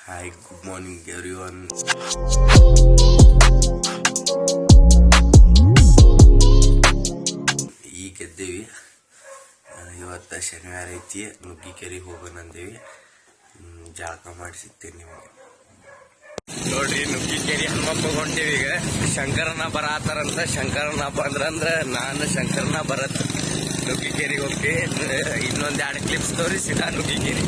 Hi, good morning everyone. ಈಗ ಎದ್ದೇವಿ. ಇವತ್ತು ಶನಿವಾರ ಐತಿ, ನುಗ್ಗಿಕೆರೆಗೆ ಹೋಗೋಣ ಅಂದೇವಿ. ಜಳಕ ಮಾಡಿ ಸಿಗ್ತೇನೆ ನಿಮಗೆ. ನೋಡ್ರಿ, ನುಗ್ಗಿಕೆರೆ ಹನುಮಪ್ಪ ಹೊಂಟೇವಿ. ಈಗ ಶಂಕರನ ಬರತ್ತಾರಂತ. ಶಂಕರನ ಬಂದ್ರಂದ್ರ ನಾನು ಶಂಕರನ ಬರತ್ತ ನುಗ್ಗಿಕೆರೆಗೆ ಹೋಗಿ ಇನ್ನೊಂದ್ 2 ಕ್ಲಿಪ್ಸ್ ತೋರಿಸಿದ Nuggikere.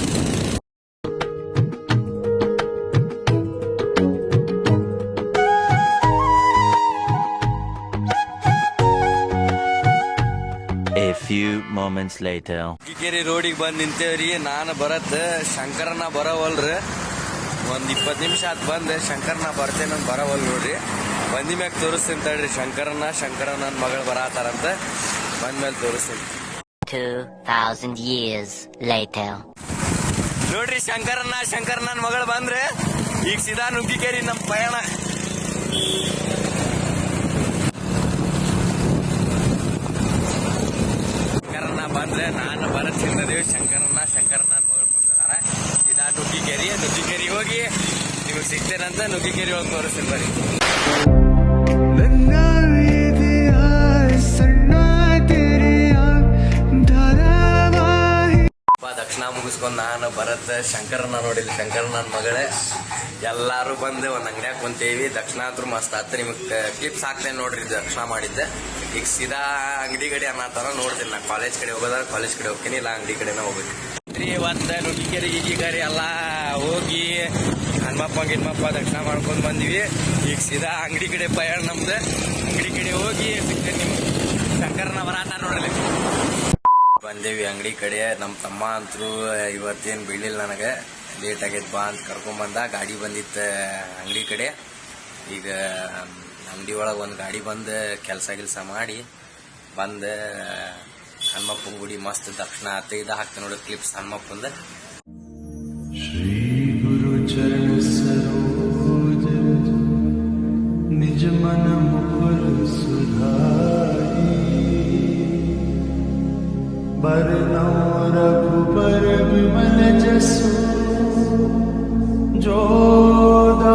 A few moments later. Nuggikere ರೋಡಿಗೆ ಬಂದು ನಿಂತೇವ್ರಿ. ನಾನು ಬರತ್ತ, ಶಂಕರನ ಬರವಲ್ರಿ. ಒಂದ್ 20 ನಿಮಿಷ ಆತ್ ಬಂದೆ. ಶಂಕರನ ಬರ್ತೇನೆ ಬರವಲ್ ನೋಡ್ರಿ. ಬಂದಿ ಮ್ಯಾಗ ತೋರಿಸ್ತೇನೆ ತಡ್ರಿ. ಶಂಕರನ ಮಗಳು ಬರತ್ತಾರಂತ. ಬಂದ್ಮೇಲೆ ತೋರಿಸ್ತೇನೆ. 2000 years later. ನೋಡ್ರಿ, ಶಂಕರನ ಮಗಳು ಬಂದ್ರೆ ಈಗ ಸೀದಾ ನುಗ್ಗಿಕೆರೆ ನಮ್ಮ ಪಯಣ. ಶಂಕರನ ಬಂದ್ರೆ ನಾನು ಬರತ್ತಿದ್ದೇವೆ. ಶಂಕರನ ಮಗಳು ಬಂದಾರ. ಸೀದಾ ನುಗ್ಗಿಕೆರೆ ಹೋಗಿ ನಿಮಗೆ ಸಿಗ್ತೇನಂತ ನುಗ್ಗಿಕೆರೆ ಹೋಗಿ ತೋರಿಸ್ತೀನಿ ಬರ್ರಿ. ದಕ್ಷಿಣ ಮುಗಿಸ್ಕೊಂಡ್ ನಾನು ಬರತ್ತ ಶಂಕರನ ನೋಡಿಲ್ಲ. ಶಂಕರನ ಮಗಳೇ ಎಲ್ಲಾರು ಬಂದು ಒಂದ್ ಅಂಗಡಿಯಾಗ ಕುಂತೇವಿ. ದಕ್ಷಿಣ ಅಂತೂ ಮಸ್ತ್ ಆತ. ನಿಮಗ್ ಕ್ಲಿಪ್ಸ್ ಹಾಕ್ತೇನೆ ನೋಡ್ರಿ. ದಕ್ಷಿಣ ಮಾಡಿದ್ದೆ. ಈಗ ಸೀದಾ ಅಂಗಡಿ ಕಡೆ ಅನ್ನತಾರ ನೋಡ್ತೀನಿ. ನಾ ಕಾಲೇಜ್ ಕಡೆ ಹೋಗೋದಾರ ಕಾಲೇಜ್ ಕಡೆ ಹೋಗ್ತೀನಿ, ಇಲ್ಲ ಅಂಗಡಿ ಕಡೆನ ಹೋಗ್ತೀನಿ. ಇವತ್ತು ನುಗ್ಗಿಕೆರೆ ಎಲ್ಲಾ ಹೋಗಿ ಹನುಮಪ್ಪ ದಕ್ಷಿಣ ಮಾಡ್ಕೊಂಡ್ ಬಂದಿವಿ. ಈಗ ಸೀದಾ ಅಂಗಡಿ ಕಡೆ ಪಯಣ ನಮ್ದು. ಅಂಗಡಿ ಕಡೆ ಹೋಗಿ ಸಿಗ್ತೇನೆ ನಿಮ್ಗೆ. ಶಂಕರನ ಬರತ್ತ ನೋಡ್ರಿ. ಬಂದೇವಿ ಅಂಗಡಿ ಕಡೆ. ನಮ್ಮ ತಮ್ಮ ಅಂತೂ ಇವತ್ತೇನು ಬೀಳಿಲ್ಲ, ನನಗೆ ಲೇಟ್ ಆಗೈತೆ ಬಾ ಅಂತ ಕರ್ಕೊಂಬಂದ. ಗಾಡಿ ಬಂದಿತ್ತ ಅಂಗಡಿ ಕಡೆ. ಈಗ ಅಂಗಡಿ ಒಳಗೆ ಒಂದು ಗಾಡಿ ಬಂದು ಕೆಲಸ ಮಾಡಿ ಬಂದು ಹನುಮಪ್ಪನ ಗುಡಿ ಮಸ್ತ್ ದಕ್ಷಿಣ ಇದು ಹಾಕ್ತೇನೆ ನೋಡಿ ಕ್ಲಿಪ್ಸ್ ಹನುಮಪ್ಪಂದ. ಶ್ರೀ ಗುರು ಚರಣ ಸರೋಜ ನಿಜ ಮನ ಮುಕುಲ ಸುಧಾರಿ ಬರನೋ ರಘುಪರ ವಿಮಲ ಜಸು ಜೋದಾಯಕ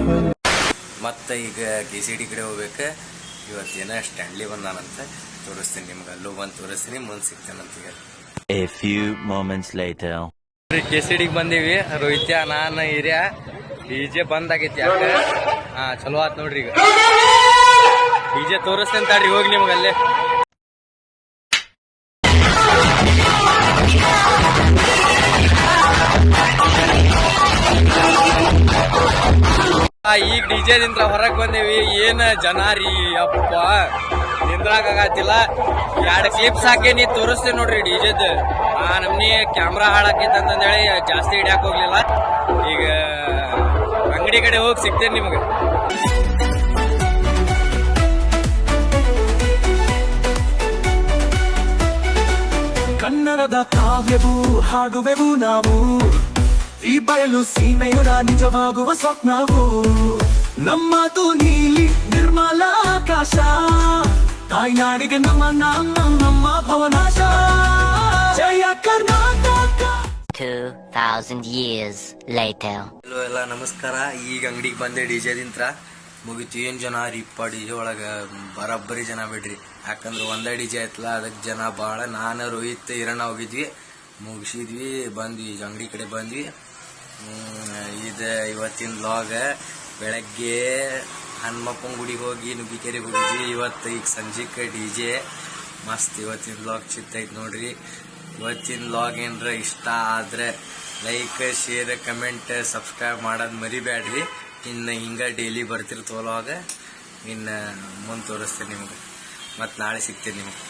ಫಲ. ಮತ್ತೆ ಈಗ KCD ಕಡೆ ಹೋಗ್ಬೇಕು. ಇವತ್ತೇನ ಸ್ಟ್ಯಾಂಡ್ಲಿ ಬಂದಾನಂತ. ತೋರಿಸ್ತೀನಿ ನಿಮ್ಗೆ. ಅಲ್ಲೂ ಬಂದು ತೋರಿಸ್ತೀನಿ, ಮುಂದೆ ಸಿಗ್ತೇನಂತ. ಈಗ A few moments later. KCD ಬಂದೀವಿ. ರೋಹಿತ್ಯ, ನಾನು ಹಿರಿಯ. DJ ಬಂದಾಗೈತಿ. ಯಾಕೆ ಚಲೋ ಆತ್ ನೋಡ್ರಿ. ಈಗ DJ ತೋರಿಸ್ತೇನೆ ತಡ್ರಿ, ಹೋಗಿ ನಿಮ್ಗೆ ಅಲ್ಲೇ. ಈಗ DJ ದಿಂದ ಹೊರಗೆ ಬಂದೇವಿ. ಏನ್ ಜನ ರೀ ಅಪ್ಪ, ನಿಂದ್ರಾಗತ್ತಿಲ್ಲ. 2 ಕ್ಲಿಪ್ಸ್ ಹಾಕೇನಿ, ತೋರಿಸ್ತೇನೆ ನೋಡ್ರಿ DJದ. ನಮ್ನಿ ಕ್ಯಾಮ್ರಾ ಹಾಳಾಕೈತೆ ಅಂತಂದೇಳಿ ಜಾಸ್ತಿ ಹಿಡಿಯಾಕ ಹೋಗ್ಲಿಲ್ಲ. ಈಗ ಅಂಗಡಿ ಕಡೆ ಹೋಗಿ ಸಿಗ್ತೇನೆ ನಿಮ್ಗೆ. ಕನ್ನಡದ ಕಾವ್ಯವು ಹಾಡುವೆವು ನಾವು. ಈ ಬಯಲು ಸೀಮೆಯುರ ನಿಜವಾಗುವ ಸ್ವಪ್ನವು. ನಮ್ಮದು ನೀಲಿ ನಿರ್ಮಲ ಆಕಾಶ. ತಾಯ್ನಾಡಿಗೆ ನಮ್ಮ ಭವನಾಶ. ಜಯ ಕರ್ನಾಟಕ. 2000 years later. ಎಲ್ಲ ನಮಸ್ಕಾರ. ಈಗ ಅಂಗಡಿಗೆ ಬಂದೆ DJ ದಿಂತ್ರ. ಮುಗಿತು. ಏನ್ ಜನ ರೀಪ್ಪ DJ ಒಳಗ ಬರಬ್ಬರಿ ಜನ ಬಿಡ್ರಿ. ಯಾಕಂದ್ರೆ ಒಂದೇ DJ ಆಯ್ತಲ್ಲ, ಅದಕ್ಕೆ ಜನ ಭಾಳ. ನಾನು ರೋಹಿತ್ ಹಿರಣ್ಣ ಹೋಗಿದ್ವಿ, ಮುಗಿಸಿದ್ವಿ, ಬಂದ್ವಿ. ಈಗ ಅಂಗಡಿ ಕಡೆ ಬಂದ್ವಿ. ಇದು ಇವತ್ತಿನ ವ್ಲಾಗ್. ಬೆಳಗ್ಗೆ ಹನುಮಪ್ಪನ ಗುಡಿಗೆ ಹೋಗಿ ನುಗ್ಗಿಕೆರೆಗೆ ಹೋಗಿದ್ವಿ. ಇವತ್ತು ಈಗ ಸಂಜೆಗೆ DJ ಮಸ್ತ್. ಇವತ್ತಿನ ವ್ಲಾಗ್ ಚಿತ್ತೈತೆ ನೋಡ್ರಿ. ಇವತ್ತಿನ ವ್ಲಾಗ್ ಏನ್ರ ಇಷ್ಟ ಆದ್ರೆ ಲೈಕ್, ಶೇರ್, ಕಮೆಂಟ್, ಸಬ್ಸ್ಕ್ರೈಬ್ ಮಾಡೋದು ಮರಿಬೇಡ್ರಿ. ಇನ್ನು ಹಿಂಗೆ ಡೈಲಿ ಬರ್ತಿರ್ತವಲ್ಲ, ಇನ್ನು ಮುಂದೆ ತೋರಿಸ್ತೇನೆ ನಿಮ್ಗೆ. ಮತ್ತು ನಾಳೆ ಸಿಗ್ತೇನೆ ನಿಮ್ಗೆ.